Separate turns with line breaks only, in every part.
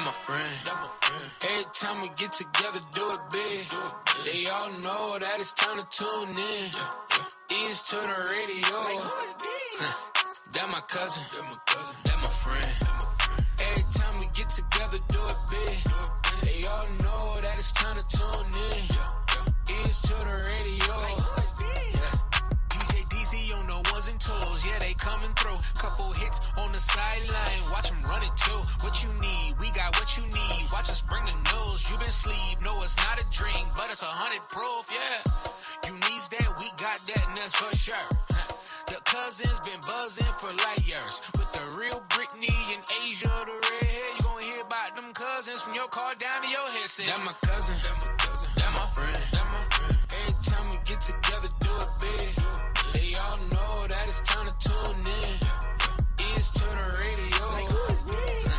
that my friend. Every time we get together, do it big. They all know that it's time to tune in. Ears to the radio. That my cousin. That my friend. Every time we get together, do it big. They all know that it's time to tune in. Ears to the radio. DJ DC on the ones and twos, yeah, they coming through. Couple hits on the sideline, watch them run it too. What you need, we got what you need. Watch us bring the news. You been sleep, no, it's not a dream, but it's 100 proof, yeah. You needs that, we got that, and that's for sure. The cousins been buzzing for light years. With the real Britney and Asia, the redhead, you gon' hear about them cousins from your car down to your headset. That my cousin, that my friend, Every time we get together, do it big. They all know that it's time to tune in. Ears to the radio.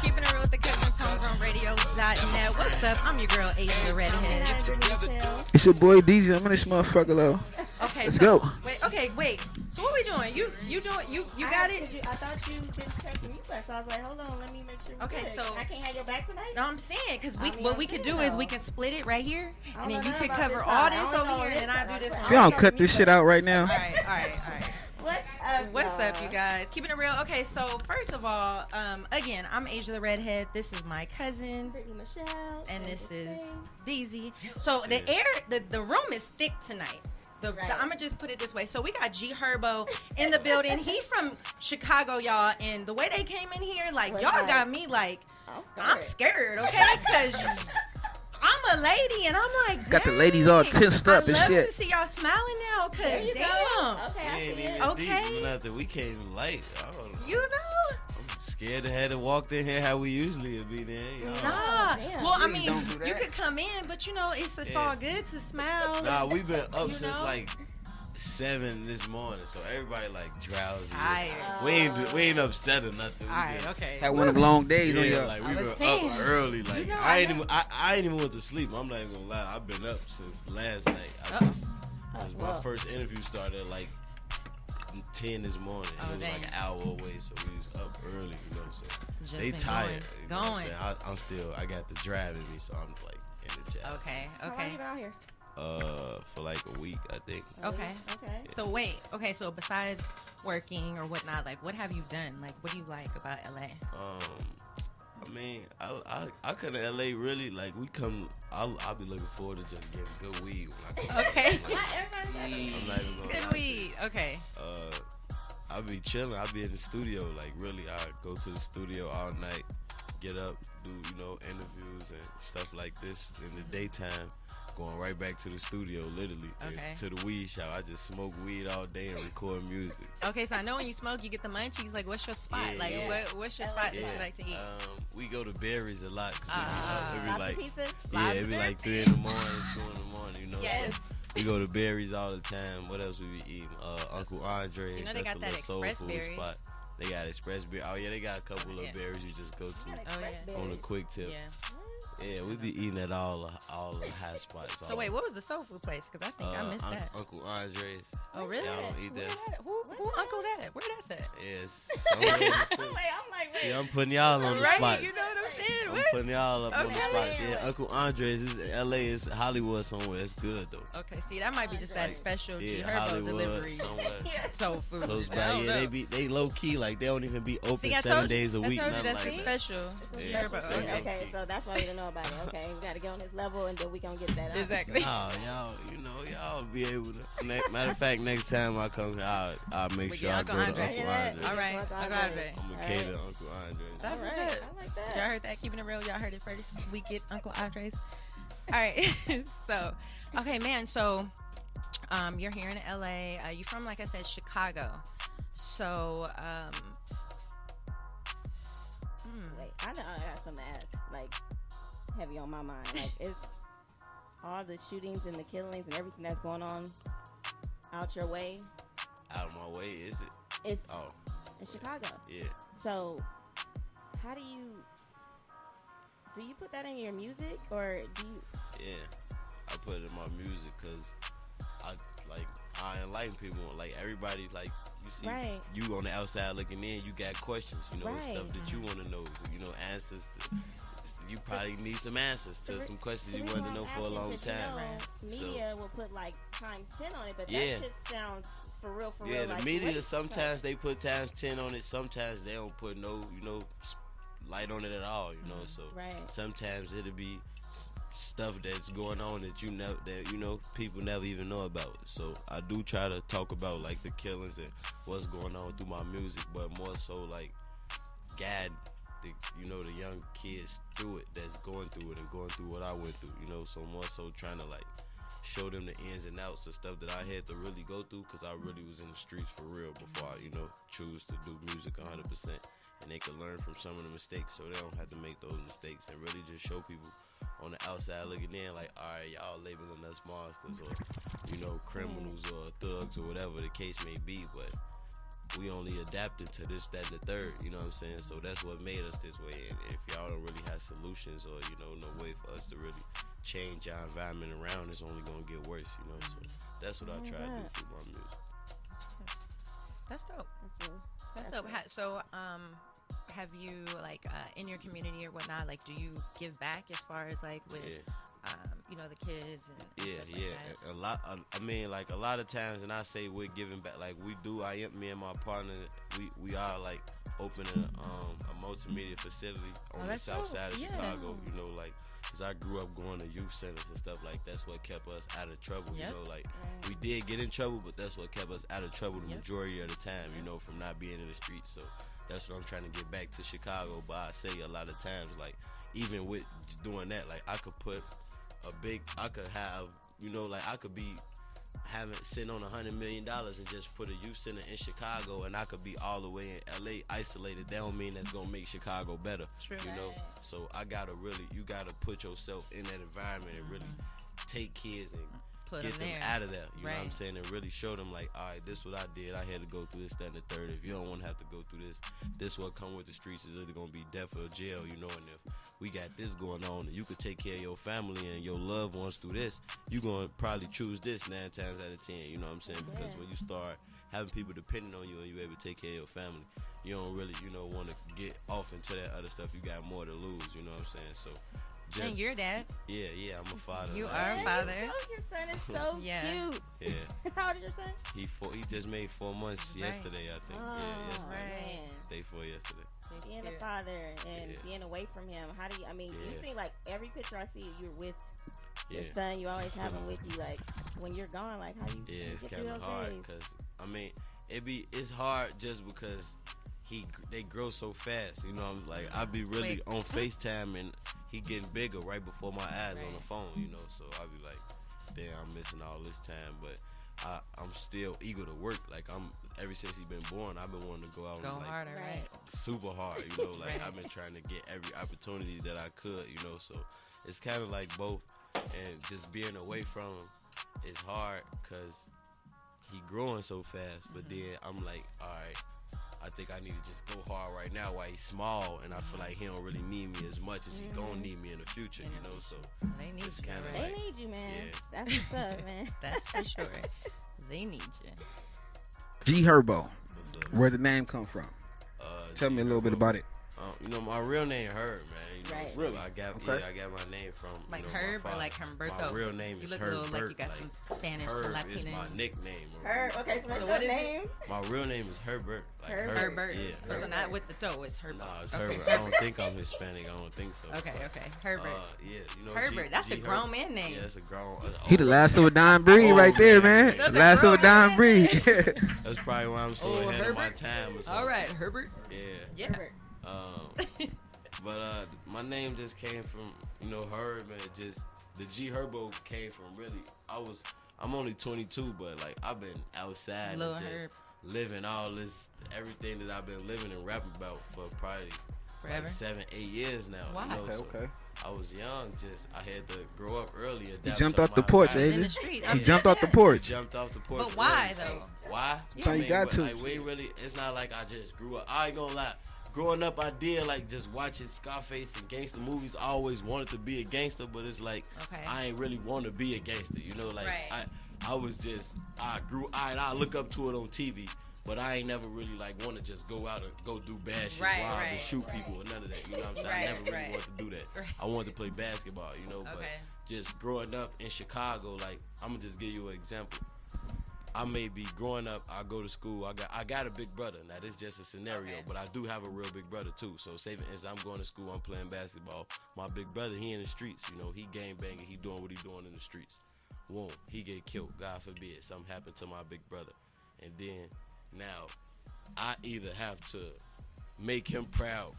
Keeping it real with the cousins, homegrownradio.net. What's up? I'm your girl, Asia the Redhead.
It's your boy DJ. I'm in this motherfucker though.
Okay,
let's
so,
go.
Wait. So what we doing? You doing? You got it?
I thought you didn't text me first, so I was like, hold on, let me make sure.
Okay,
good.
so
I can't have your back tonight.
No, I'm saying because
what
we could do is we can split it right here, and then you could
about
cover
this
all
side.
this
I don't
over
know
here, and
this
then I do
side.
this.
If y'all don't cut this shit out right now.
All right.
What's
What's up, you guys? Keeping it real. Okay, so first of all, again, I'm Asia the Redhead. This is my cousin,
Brittany Michelle,
and this is DZ. So the room is thick tonight. I'm gonna just put it this way. So we got G Herbo in the building. He from Chicago, y'all, and the way they came in here, like y'all got me like I'm scared, okay? Because I'm a lady, and I'm like,
got the ladies all tensed up and shit.
I love to see y'all smiling now, cause damn.
Okay, I see it.
Okay.
We came late.
You know.
I'm scared to have to walk in here how we usually would be there. You know?
Nah.
Damn.
Well, I
Please
mean,
don't do that.
you could come in, but you know, it's all good to smile.
Nah, we've been up
You
since
know?
like 7 this morning, so everybody like drowsy.
Tired.
We ain't upset or nothing.
All right, okay.
Had one of them long days on
Yeah,
y'all.
like
I
we
was
were
saying,
up early. Like
you know,
I ain't even went to sleep. I'm not even gonna lie. I've been up since last night. Cause my first interview started at like 10 this morning.
Oh,
It was like
dang.
an hour away, so we was up early. You know, so
Just
they
been
tired. You know what I'm
going.
saying? I got the drive in me, so I'm like energized.
Okay.
How long you been out here?
For like a week, I think.
Okay.
Okay.
So wait. Okay. So besides working or whatnot, like, what have you done? Like, what do you like about LA?
I mean, I come to LA really like we come. I'll be looking forward to just getting good weed when I come.
Okay.
Not everybody's got
I'm not even gonna lie
Good
to you.
weed. Okay.
I'll be chilling. I'll be in the studio. Like really, I go to the studio all night, get up, do interviews and stuff like this in the daytime. Going right back to the studio, literally, and
Okay.
to the weed shop. I just smoke weed all day and record music.
Okay. So I know when you smoke, you get the munchies. Like, what's your spot?
Yeah,
like,
yeah.
what's your spot that you like to eat?
We go to Berries a lot. Cause it be
lots
like,
of pizza.
yeah, it be like 3 in the morning, 2 in the morning. You know.
Yes.
So we go to Berries all the time. What else we be eating? Uncle Andre.
You know they
that's
got
the
that
little soul
express
food
berries.
spot. They got express berry. Oh yeah, they got a couple of berries you just go to
Oh yeah.
on a quick tip.
Yeah.
Yeah, we be eating at all the high spots.
So wait, what was the soul food place? Because I think I missed that.
Uncle Andre's.
Oh really?
Y'all don't eat that.
Who uncle that? Where that's at?
Yes.
I'm like, wait.
Yeah, I'm putting y'all on the
Right?
spot.
You know what I'm saying?
I'm
What?
putting y'all up on the
Okay.
spots. Yeah, Uncle Andre's is LA is Hollywood somewhere. It's good though.
Okay, see, that might be just that special G
Yeah,
Herbo
Hollywood
delivery
somewhere.
soul food.
Close
I
by.
don't
Yeah,
know.
they low key like they don't even be open
See, I
7
told
days a
you,
week.
I told you
nothing
that's
like
a
that.
special G
Yeah,
Herbo.
so
Okay.
Okay, so that's why you didn't know about it. Okay, we gotta get on his level, and then we gonna get that out.
Exactly.
Nah, y'all be able to. Matter of fact, next time I come here, I'll make
We
sure
get
I
Uncle
go
Andre.
to Uncle Andre.
All right,
Uncle
Uncle
Andre.
Andre.
I'm gonna cater to Uncle Andre.
That's
All
what's
right,
up.
I like that.
Y'all heard that? Keeping it real. Y'all heard it first. We get Uncle Andre's. All right. So, okay, man. So, you're here in LA. You from, like I said, Chicago. So,
Wait, I know I got something to ask. Like, heavy on my mind. Like, is all the shootings and the killings and everything that's going on out your way?
Out of my way, is it?
It's
Oh,
in Chicago.
yeah.
So, how do you put that in your music, or do you?
Yeah, I put it in my music because I enlighten people. Like everybody, like you see,
Right.
you on the outside looking in, you got questions. You know,
Right.
stuff that you want to know. You know, answers. you probably need some answers to some questions you wanted to know for a long time.
Media will put like times 10 on it, but
Yeah.
that shit sounds for real.
Yeah, the
like,
media
what?
sometimes they put times 10 on it. Sometimes they don't put no, light on it at all. So
Right.
sometimes it'll be stuff that's going on that people never even know about. So I do try to talk about like the killings and what's going on through my music, but more so like guide the young kids through it that's going through it and going through what I went through. So more so trying to like show them the ins and outs of stuff that I had to really go through, because I really was in the streets for real before I choose to do music 100%. And they can learn from some of the mistakes, so they don't have to make those mistakes, and really just show people on the outside looking in like, all right, y'all labeling us monsters or criminals or thugs or whatever the case may be, but we only adapted to this, that, and the third, you know what I'm saying? So that's what made us this way. And if y'all don't really have solutions or, no way for us to really change our environment around, it's only going to get worse, So that's what I try to do through my music.
That's dope. That's dope. So, have you like in your community or whatnot? Like, do you give back as far as like with the kids and stuff like that?
A lot. I mean, like a lot of times, and I say we're giving back. Like we do. Me and my partner, we are like opening a multimedia facility on the south side of Chicago. Like. Cause I grew up going to youth centers and stuff like that's what kept us out of trouble. We did get in trouble, but that's what kept us out of trouble the majority of the time. From not being in the streets. So that's what I'm trying to get back to Chicago. But I say a lot of times, like even with doing that, like I could put I could have, I could be sitting on $100 million and just put a youth center in Chicago, and I could be all the way in LA isolated. That don't mean that's gonna make Chicago better.
True.
So you gotta put yourself in that environment and really take kids and get them out of there. You know what I'm saying? And really show them like, all right, this is what I did. I had to go through this, that, and the third. If you don't want to have to go through this what come with the streets is either gonna be death or jail. And if we got this going on, and you could take care of your family and your loved ones through this, you gonna probably choose this 9 times out of 10. You know what I'm saying? Because when you start having people depending on you and you able to take care of your family, you don't really, want to get off into that other stuff. You got more to lose. You know what I'm saying? So.
And you're dad.
Yeah, I'm a father.
You are a father.
Your son is so cute.
Yeah.
How old is your son?
He just made 4 months yesterday, I think. Yesterday.
Right.
Day 4 yesterday.
Being a father and being away from him, how do you? I mean, you seem like every picture I see, you're with your son. You always have him with you. Like when you're gone, like how you?
Yeah, it's
get
kind
through
of
those
hard
days?
because it's hard just because they grow so fast. I'm like I be really on FaceTime and he getting bigger right before my eyes on the phone. So I be like, damn, I'm missing all this time, but I'm still eager to work. Like ever since he been born, I've been wanting to go out and like
harder, right?
super hard. Like I've been trying to get every opportunity that I could. So it's kind of like both, and just being away from him is hard because he growing so fast. But then I'm like, all right, I think I need to just go hard right now while he's small, and I feel like he don't really need me as much as he gonna need me in the future, So
they need
it's
you.
kind of
They
like,
need you, man.
Yeah.
That's what's up, man.
That's for sure. They need you.
G Herbo.
what's up?
Where'd the name come from? Tell me a little bit about it.
My real name Herb, man.
Right.
So
Really?
I got my name from
Like
my
Herb or
father.
like Humberto?
My real name
You
is
look a
Herb.
little like you got some Spanish to
Herb
Latino.
is my nickname.
Herb. Okay, so what's
So what
your
is it?
name?
My real name is Herbert. Like
Herb.
Herbert.
Yeah.
So not with the dough, it's Herbo.
Nah, it's
Okay,
Herbert. I don't think I'm Hispanic. I don't think so.
Okay. Herbert.
Yeah,
Herbert, that's a grown man name.
Yeah, that's a grown.
He the last of a dying breed
Oh,
right there,
man.
man. Last of a dying breed.
That's probably why I'm so ahead of my
Herbert?
time. Or something.
All right, Herbert.
Yeah.
Herbert.
But my name just came from Herb, and just the G Herbo came from really. I'm only 22, but like I've been outside
Lil'
and just
Herb.
living everything that I've been living and rapping about for probably
Forever?
like 7-8 years now.
Wow.
So
Okay.
I was young, I had to grow up early.
He
adapt
jumped
to
off the
my
porch,
environment.
In the
Asia.
street.
He jumped off the porch.
Jumped off the porch.
But why,
early, so-
though?
Why?
That's how you got to.
Like, we really, it's not like I just grew up. I ain't gonna lie. Growing up, I did like just watching Scarface and gangster movies. I always wanted to be a gangster, but it's like I ain't really want to be a gangster. Like
Right.
I was just I look up to it on TV. But I ain't never really like want to just go out and go do bad shit,
Right,
rob and
right,
shoot people or none of that. You know what I'm saying? I
Right,
never really
right.
wanted to do that.
Right.
I wanted to play basketball, you know. But
Okay.
just growing up in Chicago, like I'm gonna just give you an example. I may be growing up. I go to school. I got a big brother. Now this is just a scenario,
Okay.
but I do have a real big brother too. So say for instance, I'm going to school. I'm playing basketball. My big brother, he in the streets. You know, he gang banging. He doing what he doing in the streets. Whoa, he get killed. God forbid something happened to my big brother, and then now I either have to make him proud,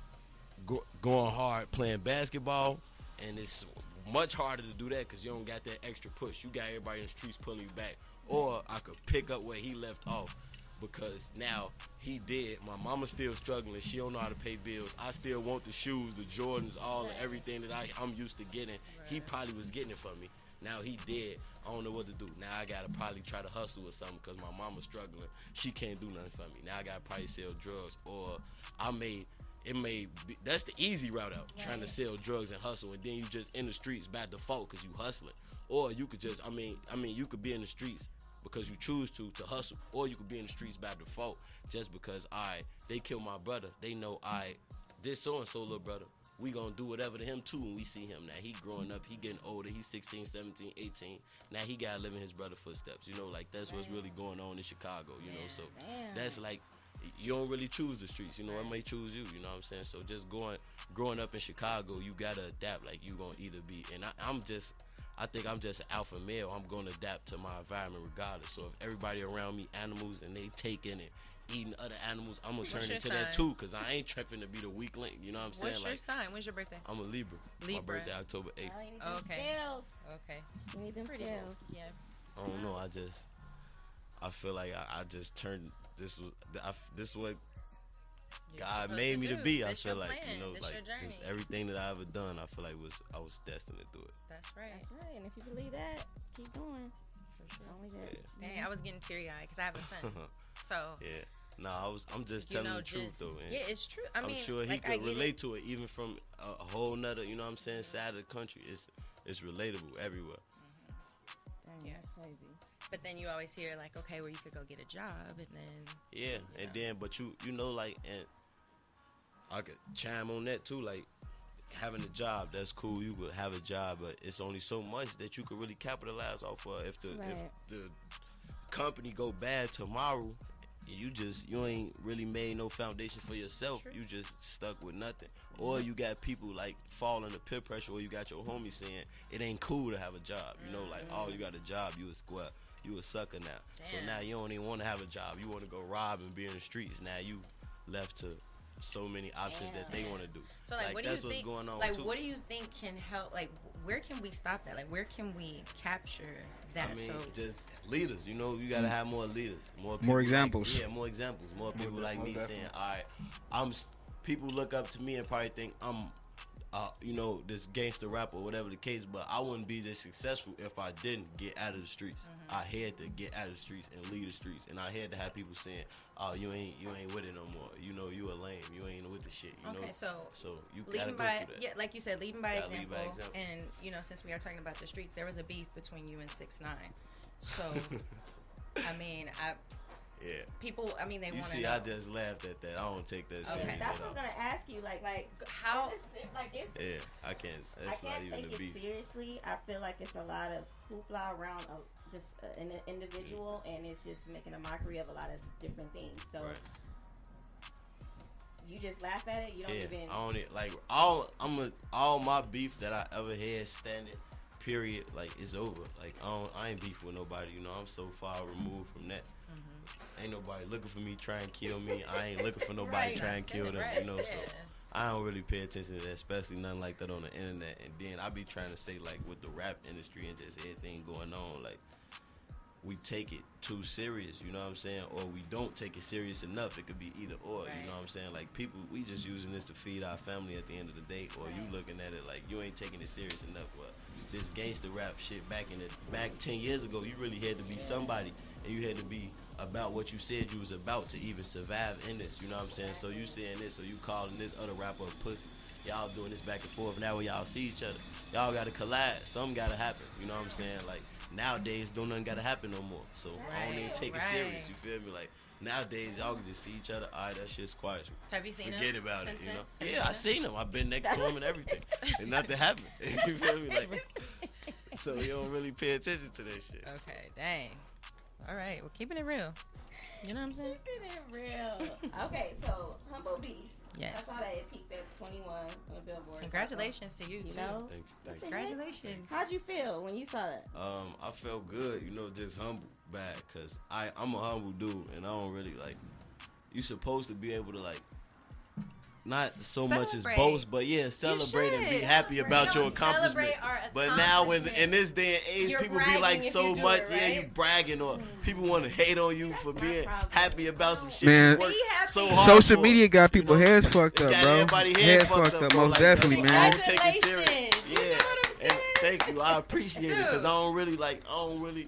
going hard playing basketball, and it's much harder to do that because you don't got that extra push. You got everybody in the streets pulling you back. Or I could pick up where he left off because now he dead. My mama's still struggling. She don't know how to pay bills. I still want the shoes, the Jordans, all the everything that I'm used to getting. He probably was getting it for me. Now he dead. I don't know what to do. Now I gotta probably try to hustle or something because my mama's struggling. She can't do nothing for me. Now I gotta probably sell drugs, or it may be, that's the easy route out, trying to sell drugs and hustle, and then you just in the streets by default because you hustling. Or you could just, you could be in the streets because you choose to hustle, or you could be in the streets by default just because, they killed my brother. They know, this so-and-so little brother, we gonna do whatever to him too when we see him. Now he growing up, he getting older, he's 16, 17, 18. Now he gotta live in his brother's footsteps, you know, like that's what's really going on in Chicago, you know, so that's like, you don't really choose the streets, you know, it may choose you, you know what I'm saying? So just growing up in Chicago, you gotta adapt, like you gonna either be, and I think I'm just an alpha male. I'm going to adapt to my environment regardless. So if everybody around me animals and they taking and eating other animals, I'm going to turn into that too because I ain't tripping to be the weak link. You know what I'm saying?
What's your sign? When's your birthday?
I'm a Libra. My birthday October 8th.
Okay.
Okay. You need them
Pretty
scales.
cool. Yeah.
I don't know. I feel like I just turned, this is what God made me to be. I feel like, you know, like just everything that I ever done, I feel like I was destined to do it.
That's right.
That's right. And if you believe that, keep going.
For sure.
It's only that.
Dang, I was getting teary-eyed because I have a son. So.
Yeah. No, I'm just telling the truth though. And
yeah, it's true. I mean,
I'm sure he
like,
could relate to it even from a whole nother, you know what I'm saying, side of the country. It's relatable everywhere.
Dang,
Yeah.
that's crazy.
But then you always hear like, okay, well you could go get a job and then.
Yeah, and then but you know like, and I could chime on that too, like having a job, that's cool. You could have a job, but it's only so much that you could really capitalize off of. If the company go bad tomorrow, you ain't really made no foundation for yourself. True. You just stuck with nothing. Or you got people like falling to peer pressure, or you got your homies saying it ain't cool to have a job. You know, like, oh, you got a job, you a square. You a sucker now.
Damn.
So now you don't even want to have a job. You want to go rob and be in the streets. Now you left to so many options that they want to do.
So like, what do you
that's
think?
What's going on
like,
too.
what do you think can help? Like, where can we stop that? Like, where can we capture that?
I mean,
so
just leaders. You know, you gotta have more leaders, more
examples.
More examples. More people like me saying, "All right, People look up to me and probably think I'm, this gangster rapper or whatever the case. But I wouldn't be this successful if I didn't get out of the streets. I had to get out of the streets and lead the streets, and I had to have people saying, "Oh, you ain't with it no more. You know, you a lame. You ain't with the shit." You know. So you gotta
leading
go
by,
through that.
yeah, like you said, leading by example.
Lead by example.
And since we are talking about the streets, there was a beef between you and 6ix9ine. So, I mean,
Yeah.
people, I mean, they want to
You see,
know.
I just laughed at that. I don't take that serious.
Okay.
That's
at
what I
all.
was gonna ask you. Like
How-
it's
Yeah, I can't.
I
That's not
can't
even
take
a
it
beef.
seriously. I feel like it's a lot of hoopla around an individual, and it's just making a mockery of a lot of different things. So
Right.
you just laugh at it. You don't even.
I don't like all my beef that I ever had standing. Period. Like it's over. Like I ain't beef with nobody. You know, I'm so far removed from that. Ain't nobody looking for me trying to kill me. I ain't looking for nobody
Right.
trying to kill them.
Right.
You know, so
Yeah.
I don't really pay attention to that, especially nothing like that on the internet. And then I be trying to say like with the rap industry and just everything going on, like we take it too serious, you know what I'm saying? Or we don't take it serious enough. It could be either or, you know what I'm saying? Like people, we just using this to feed our family at the end of the day, or you looking at it like you ain't taking it serious enough. Well, this gangster rap shit back 10 years ago, you really had to be somebody, and you had to be about what you said you was about to even survive in this, you know what I'm saying? So you saying this, or you calling this other rapper a pussy. Y'all doing this back and forth. Now when y'all see each other, y'all gotta collide. Something gotta happen. You know what I'm saying? Like nowadays, don't nothing gotta happen no more. So I don't even take it serious. You feel me? Like Nowadays, y'all can just see each other. All right, that shit's quiet.
Have you seen him?
Forget about it,
since
you
then?
know?
Have you
Yeah, I
seen
seen him. I've been next to him and everything. And nothing happened. You feel me? Like, so you don't really pay attention to that shit.
Okay, dang. All right, well, keeping it real. You know what I'm saying?
Keeping it real. Okay, so Humble Beast.
Yes.
I saw that it peaked at 21 on the Billboard.
Congratulations to you,
You
too.
know?
Thank you. Thank you.
Congratulations.
How'd you feel when you saw that?
I felt good, you know, just humble back, cause I'm a humble dude, and I don't really like. You supposed to be able to like, not so much as
Celebrate.
boast, but yeah, celebrate and be
should.
happy about
You
your
don't celebrate
accomplishments.
our
But now, in
accomplishments.
this day and age,
You're
people be
bragging
like
if
so
you do
much,
it,
yeah, you
right?
bragging, or people want to hate on you for
my
being
problem.
happy about some shit.
Man.
you worked
Be happy.
so hard
Social
for,
media got people
you know?
heads fucked
It
up,
got
bro.
everybody head fucked up, bro.
most
Like,
definitely,
that's why I
man.
don't take it serious.
Congratulations. You
Yeah,
know what I'm
and
saying?
thank you. I appreciate it because
Dude.
I don't really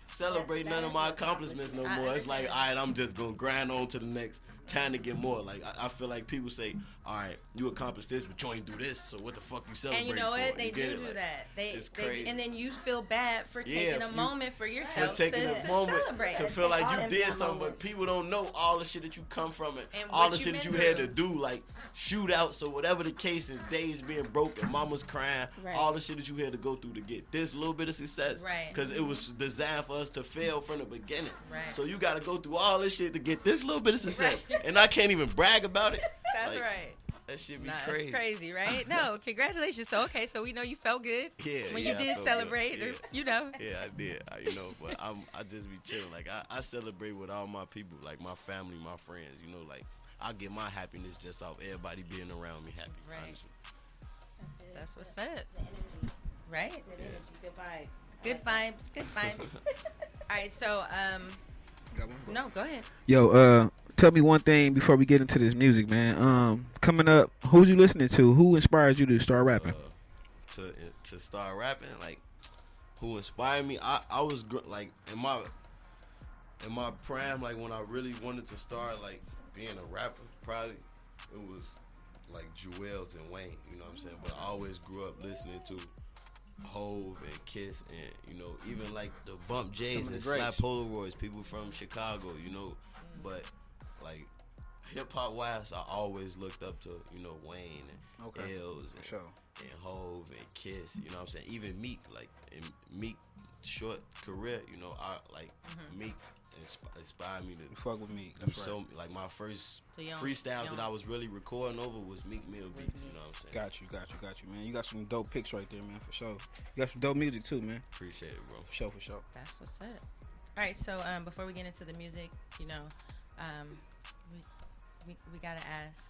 celebrate none of my accomplishments no
I
more. It's like,
understand.
all right, I'm just gonna grind on to the next time to get more. Like I feel like people say, all right, you accomplished this, but you ain't do this, so what the fuck you
And
celebrating
you know
for?
what? They
You get
do
it?
do
Like,
that.
it's
They
crazy.
and then you feel bad for
Yeah,
taking a
you-
moment for
For
yourself
taking
to
a moment
celebrate.
to feel like
All
you
them
did
good
something, but
moments.
people don't know all the shit that you come from and
And
all
what
the
you
shit that you
been
had
through.
to do, like shootouts or whatever the case is, days being broke and mama's crying,
Right.
all the shit that you had to go through to get this little bit of success.
Right.
Because it was designed for us to fail from the beginning.
Right.
So you got to go through all this shit to get this little bit of success.
Right.
And I can't even brag about it.
That's
Like,
right.
That shit be
Nah,
crazy.
it's crazy, right? No, congratulations. So okay, so we know you felt good
Yeah,
when
yeah,
you
I
did
felt good.
celebrate, or,
Yeah.
you know.
Yeah, I did. You know, but I just be chilling. Like I celebrate with all my people, like my family, my friends. You know, like I get my happiness just off everybody being around me happy.
Right.
Honestly.
That's what's up,
The energy.
right?
Good energy. Good vibes.
Good vibes, good vibes. All right, so no, go ahead.
Yo, tell me one thing before we get into this music, man. Coming up, who's you listening to? Who inspires you to start rapping?
To start rapping, like who inspired me? I was like in my prime, like when I really wanted to start like being a rapper, probably it was like Jewels and Wayne. You know what I'm saying? But I always grew up listening to Hove and Kiss, and you know, even like the Bump J's
Some of the
and Slap
greats.
Polaroids, people from Chicago, you know. But like hip hop wise, I always looked up to, you know, Wayne and
Okay.
L's and Hove and Kiss, you know what I'm saying? Even Meek, like in Meek short career, you know, I like Meek inspired me
You
to
fuck with me.
do
That's right.
so. Like my first
So you don't-
freestyle
you
that
don't-
I was really recording over was Meek Mill beats, you know what I'm saying?
Got you, man. You got some dope picks right there, man, for sure. You got some dope music too, man.
Appreciate it, bro.
For sure.
That's what's up. All right, so before we get into the music, you know, we gotta ask,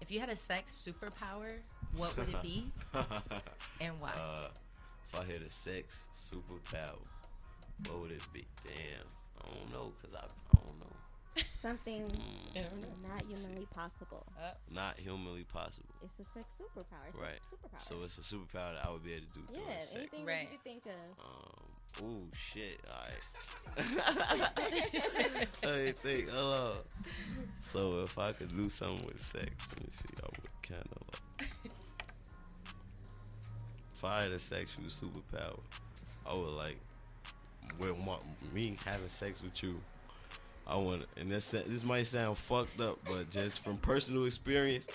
if you had a sex superpower, what would it be and why?
If I had a sex superpower, what would it be? Damn, I don't know, cause I don't know.
Something
I don't know.
not humanly possible.
Not humanly possible.
It's a sex superpower. It's
Right.
a superpower.
So it's a superpower that I would be able to do during
yeah,
sex.
anything
Right.
that you could think of.
Ooh, shit. All right. Let me think. Hold on. So if I could do something with sex, let me see. I would kind of like. If I had a sexual superpower, I would like. With me having sex with you, I want, and this might sound fucked up, but just from personal experience,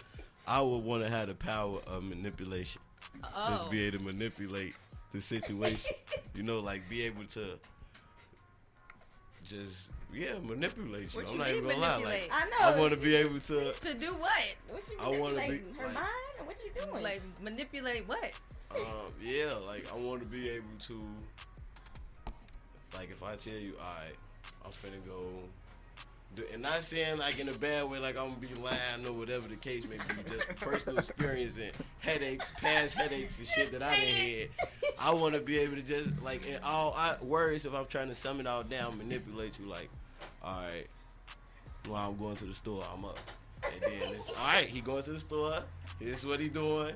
I would want to have the power of manipulation. Just be able to manipulate the situation. You know, like be able to just manipulate you.
What
I'm
you
not
mean
even gonna lie.
manipulate?
Like,
I know.
I want to be able to.
To do what?
What you
I wanna be-
manipulating? Her
like-
mind? Or what you doing?
Like manipulate what?
Yeah, like I want to be able to. Like if I tell you, alright, I'm finna go. And not saying like in a bad way, like I'm gonna be lying or whatever the case may be, just personal experience and headaches, past headaches and shit that I done had. I want to be able to just like in all worries, if I'm trying to sum it all down, manipulate you. Like, all right, while I'm going to the store, I'm up, and then it's all right. He going to the store. This is what he doing.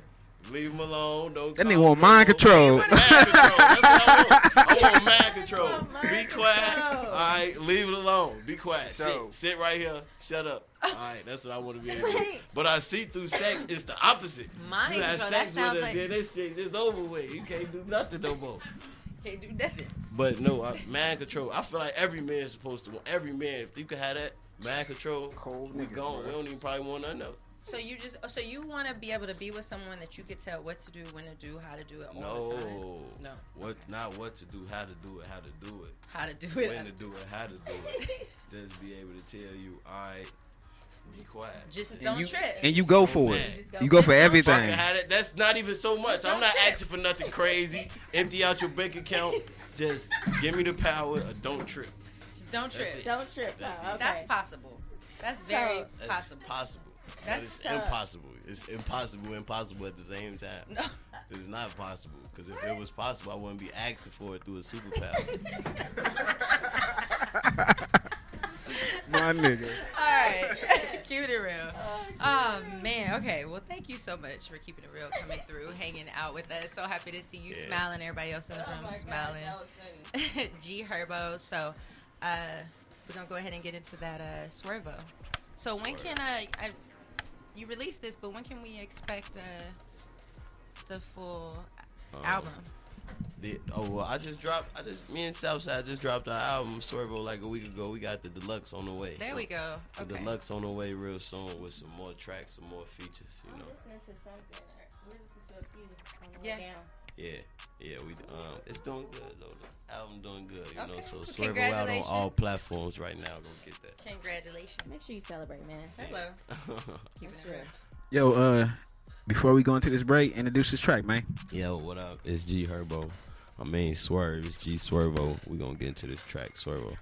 Leave him alone. Don't.
That
call
nigga want
him
mind
no more.
control.
Mind control. That's what I want. I want mind control.
want mind
Be quiet.
control.
All right, leave it alone. Be quiet.
So-
Sit right here. Shut up. All right, that's what I want to be able to do.
Right.
But I see through sex, it's the opposite.
Mind
you have
control,
sex
that sounds
with her,
like-
then this shit is over with. You can't do nothing no more.
Can't do nothing.
But no, mind control. I feel like every man is supposed to want. Every man, if you could have that, Mind control.
Cold
We
niggas,
gone.
bro.
We don't even probably want nothing else.
So you want to be able to be with someone that you could tell what to do, when to do, how to do it all the time.
No.
No.
Not what to do, how to do it, how to do it.
How to do it.
When to do it, how to do it. Just be able to tell you, all right, be quiet.
Just don't trip.
And you go for
man.
it. You go for
Fucking
everything.
had it. That's not even so much. I'm not
trip.
asking for nothing crazy. Empty out your bank account. Just give me the power or don't trip.
Just don't trip.
it.
Don't trip.
That's
Oh, okay.
That's possible. That's very
That's
possible.
possible.
That's
But it's impossible. It's impossible at the same time.
No.
It's not possible. Because if it was possible, I wouldn't be asking for it through a superpower.
My nigga.
All right. Keeping it real. Oh, man. Okay. Well, thank you so much for keeping it real, coming through, hanging out with us. So happy to see you
Yeah.
smiling. Everybody else in the
Oh
room
my God,
smiling.
that was funny.
G Herbo. So we're going to go ahead and get into that Swervo. So when
Swerve.
can you release this, but when can we expect the full album?
Me and Southside just dropped our album, Swervo, like a week ago. We got the deluxe on the way.
There we go.
The
Okay.
deluxe on the way real soon with some more tracks, some more features, you
I'm
know.
listening to something. We're listening to a few on the
Yeah.
way down.
Yeah, we it's doing good though. The album doing good, you know.
Okay.
So Swervo out on
Congratulations.
all platforms right now. Go get that.
Congratulations.
Make sure you celebrate, man.
Hello. Keeping
That's
it real.
real.
Yo, before we go into this break, introduce this track, man.
Yo, what up? It's G Herbo. I mean Swerve. It's G Swervo. We gonna get into this track, Swervo.